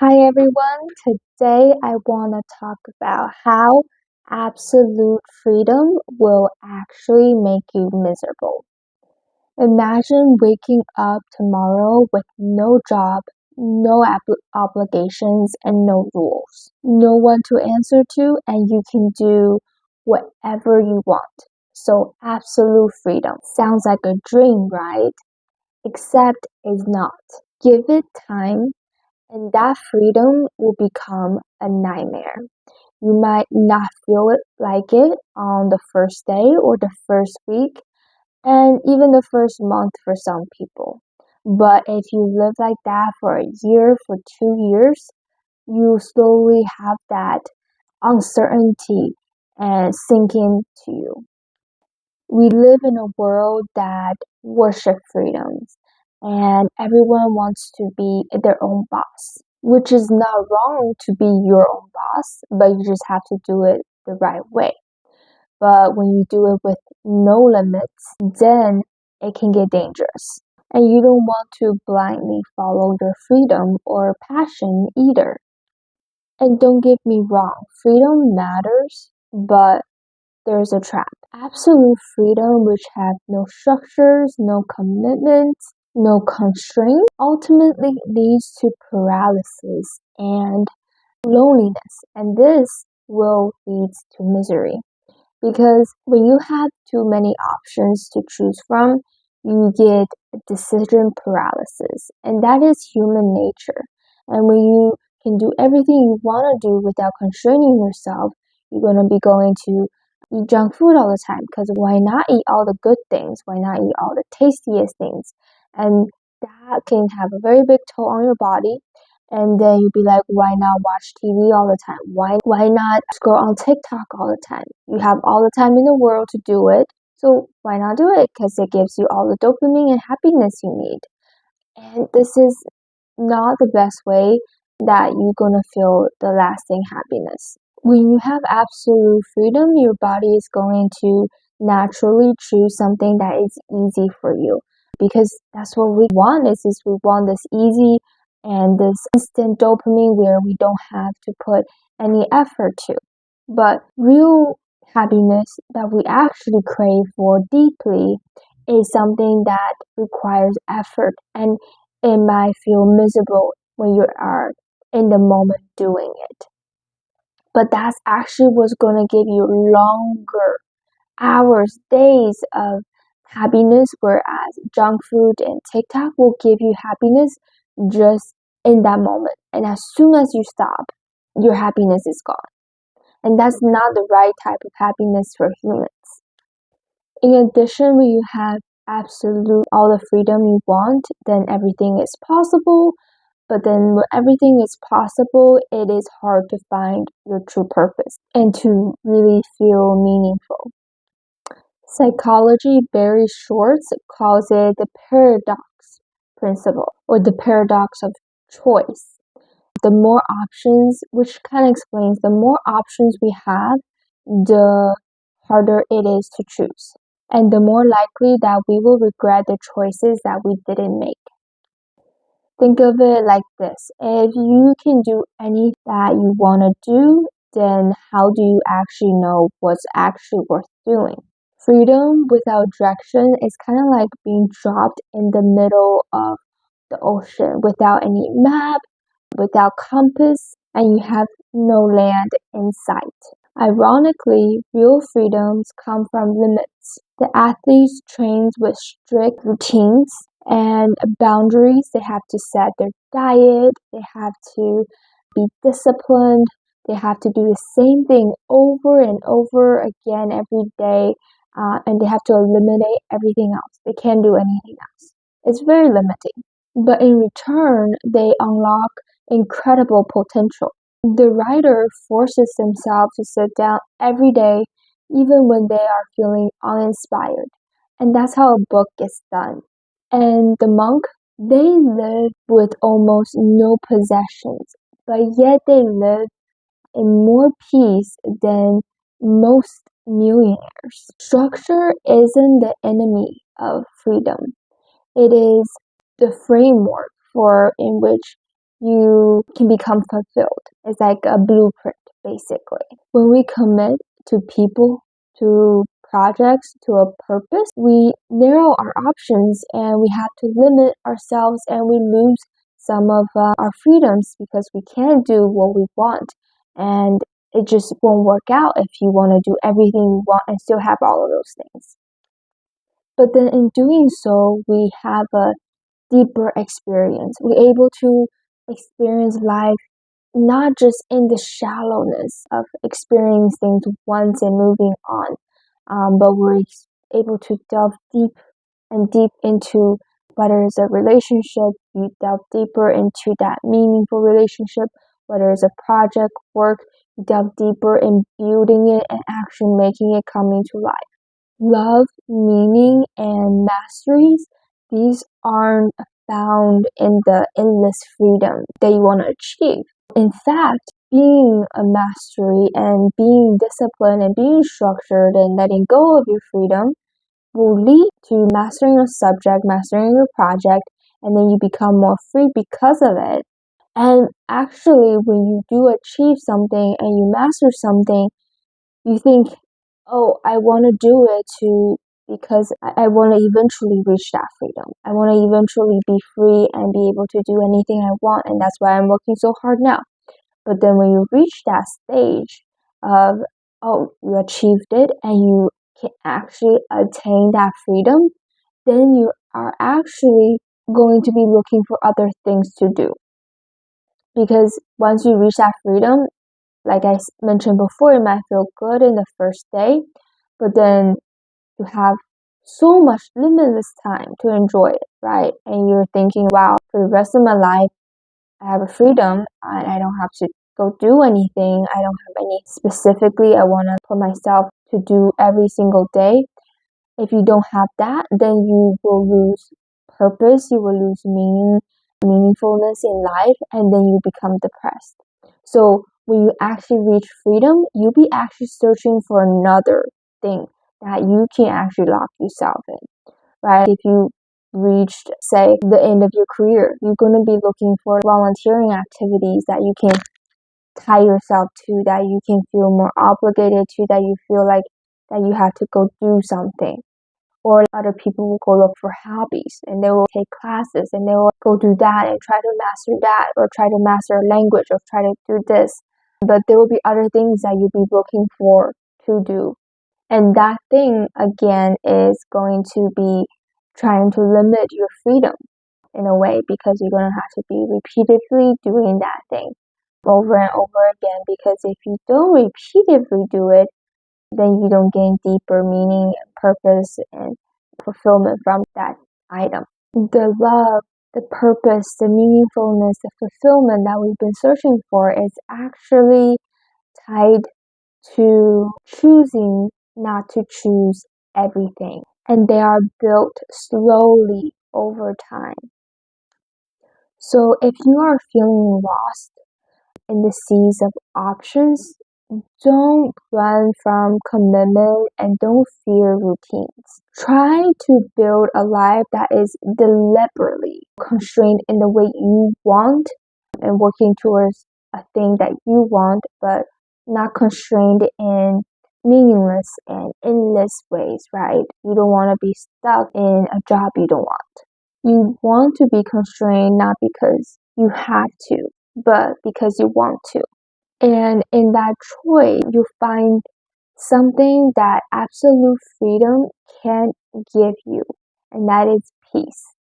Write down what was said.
Hi everyone, today I want to talk about how absolute freedom will actually make you miserable. Imagine waking up tomorrow with no job, no obligations, and no rules. No one to answer to, and you can do whatever you want. So, absolute freedom. Sounds like a dream, right? Except it's not. Give it time and that freedom will become a nightmare. You might not feel it like it on the first day or the first week, and even the first month for some people. But if you live like that for a year, for 2 years, you slowly have that uncertainty and sink into you. We live in a world that worships freedoms, and everyone wants to be their own boss, which is not wrong to be your own boss, but you just have to do it the right way. But when you do it with no limits, then it can get dangerous. And you don't want to blindly follow your freedom or passion either. And don't get me wrong, freedom matters, but there's a trap. Absolute freedom, which has no structures, no commitments, no constraints, ultimately leads to paralysis and loneliness. And this will lead to misery. Because when you have too many options to choose from, you get decision paralysis. And that is human nature. And when you can do everything you want to do without constraining yourself, you're going to be going to eat junk food all the time, because why not eat all the good things? Why not eat all the tastiest things? And that can have a very big toll on your body. And then you'll be like, why not watch TV all the time? Why not scroll on TikTok all the time? You have all the time in the world to do it. So why not do it? Because it gives you all the dopamine and happiness you need. And this is not the best way that you're going to feel the lasting happiness. When you have absolute freedom, your body is going to naturally choose something that is easy for you, because that's what we want. Is we want this easy and this instant dopamine where we don't have to put any effort to. But real happiness that we actually crave for deeply is something that requires effort, and it might feel miserable when you are in the moment doing it. But that's actually what's going to give you longer hours, days of happiness, whereas junk food and TikTok will give you happiness just in that moment. And as soon as you stop, your happiness is gone. And that's not the right type of happiness for humans. In addition, when you have absolute all the freedom you want, then everything is possible. But then when everything is possible, it is hard to find your true purpose and to really feel meaningful. Psychology, Barry Schwartz calls it the paradox principle, or the paradox of choice. The more options, which kind of explains the more options we have, the harder it is to choose, and the more likely that we will regret the choices that we didn't make. Think of it like this. If you can do anything that you want to do, then how do you actually know what's actually worth doing? Freedom without direction is kind of like being dropped in the middle of the ocean without any map, without compass, and you have no land in sight. Ironically, real freedoms come from limits. The athletes train with strict routines and boundaries. They have to set their diet, they have to be disciplined, they have to do the same thing over and over again every day, and they have to eliminate everything else. They can't do anything else. It's very limiting. But in return, they unlock incredible potential. The writer forces themselves to sit down every day, even when they are feeling uninspired. And that's how a book gets done. And the monk, they live with almost no possessions, but yet they live in more peace than most millionaires. Structure isn't the enemy of freedom. It is the framework for in which you can become fulfilled. It's like a blueprint, basically. When we commit to people, to projects, to a purpose, we narrow our options and we have to limit ourselves and we lose some of our freedoms because we can't do what we want. And it just won't work out if you want to do everything you want and still have all of those things. But then in doing so, we have a deeper experience. We're able to experience life not just in the shallowness of experiencing things once and moving on, but we're able to delve deep and deep into whether it's a relationship, you delve deeper into that meaningful relationship, whether it's a project, work, you delve deeper in building it and actually making it come into life. Love, meaning, and masteries, these aren't found in the endless freedom that you want to achieve. In fact, being a mastery and being disciplined and being structured and letting go of your freedom will lead to mastering your subject, mastering your project, and then you become more free because of it. And actually, when you do achieve something and you master something, you think, oh, I want to do it because I want to eventually reach that freedom. I want to eventually be free and be able to do anything I want, and that's why I'm working so hard now. But then when you reach that stage of, oh, you achieved it and you can actually attain that freedom, then you are actually going to be looking for other things to do. Because once you reach that freedom, like I mentioned before, it might feel good in the first day, but then you have so much limitless time to enjoy it, right? And you're thinking, wow, for the rest of my life, I have a freedom and I don't have to go do anything. I don't have any specifically I want to put myself to do every single day. If you don't have that, then you will lose purpose, you will lose meaningfulness in life, and then you become depressed. So when you actually reach freedom, you'll be actually searching for another thing that you can actually lock yourself in, right? If you reached, say, the end of your career, you're going to be looking for volunteering activities that you can tie yourself to, that you can feel more obligated to, that you feel like that you have to go do something. Or other people will go look for hobbies and they will take classes and they will go do that and try to master that or try to master a language or try to do this. But there will be other things that you'll be looking for to do. And that thing, again, is going to be trying to limit your freedom in a way because you're going to have to be repeatedly doing that thing over and over again, because if you don't repeatedly do it, then you don't gain deeper meaning and purpose and fulfillment from that item. The love, the purpose, the meaningfulness, the fulfillment that we've been searching for is actually tied to choosing not to choose everything. And they are built slowly over time. So if you are feeling lost in the seas of options, don't run from commitment and don't fear routines. Try to build a life that is deliberately constrained in the way you want and working towards a thing that you want, but not constrained in meaningless and endless ways, right? You don't want to be stuck in a job you don't want. You want to be constrained not because you have to, but because you want to. And in that choice, you find something that absolute freedom can't give you, and that is peace.